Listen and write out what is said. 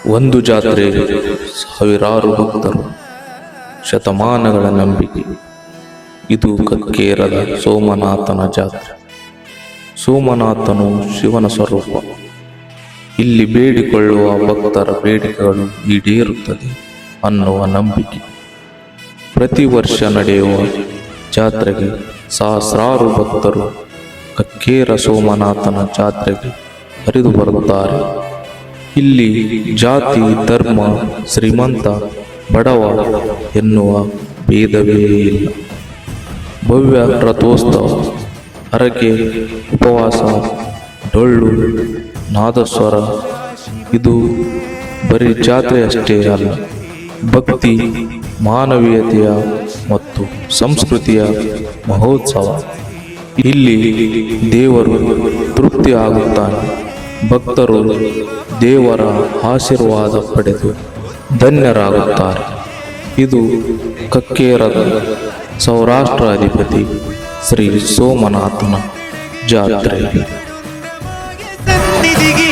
ಒಂದು ಜಾತ್ರೆ, ಸಾವಿರಾರು ಭಕ್ತರು, ಶತಮಾನಗಳ ನಂಬಿಕೆ. ಇದು ಕಕ್ಕೇರದ ಸೋಮನಾಥನ ಜಾತ್ರೆ. ಸೋಮನಾಥನು ಶಿವನ ಸ್ವರೂಪ. ಇಲ್ಲಿ ಬೇಡಿಕೊಳ್ಳುವ ಭಕ್ತರ ಬೇಡಿಕೆಗಳು ಈಡೇರುತ್ತದೆ ಅನ್ನುವ ನಂಬಿಕೆ. ಪ್ರತಿ ವರ್ಷ ನಡೆಯುವ ಜಾತ್ರೆಗೆ ಸಹಸ್ರಾರು ಭಕ್ತರು ಕಕ್ಕೇರ ಸೋಮನಾಥನ ಜಾತ್ರೆಗೆ ಹರಿದು ಬರುತ್ತಾರೆ. ಇಲ್ಲಿ ಜಾತಿ, ಧರ್ಮ, ಶ್ರೀಮಂತ, ಬಡವ ಎನ್ನುವ ಭೇದವೇ ಇಲ್ಲ. ಭವ್ಯ ರಥೋತ್ಸವ, ಹರಕೆ, ಉಪವಾಸ, ಡೊಳ್ಳು, ನಾದಸ್ವರ. ಇದು ಬರೀ ಜಾತ್ರೆ ಅಷ್ಟೇ ಅಲ್ಲ, ಭಕ್ತಿ, ಮಾನವೀಯತೆಯ ಮತ್ತು ಸಂಸ್ಕೃತಿಯ ಮಹೋತ್ಸವ. ಇಲ್ಲಿ ದೇವರು ತೃಪ್ತಿ ಆಗುತ್ತಾನೆ. ಭಕ್ತರು ದೇವರ ಆಶೀರ್ವಾದ ಪಡೆದು ಧನ್ಯರಾಗುತ್ತಾರೆ. ಇದು ಕಕ್ಕೇರದ ಸೌರಾಷ್ಟ್ರಾಧಿಪತಿ ಶ್ರೀ ಸೋಮನಾಥನ ಜಾತ್ರೆ. ಸನ್ನಿಧಿಗೆ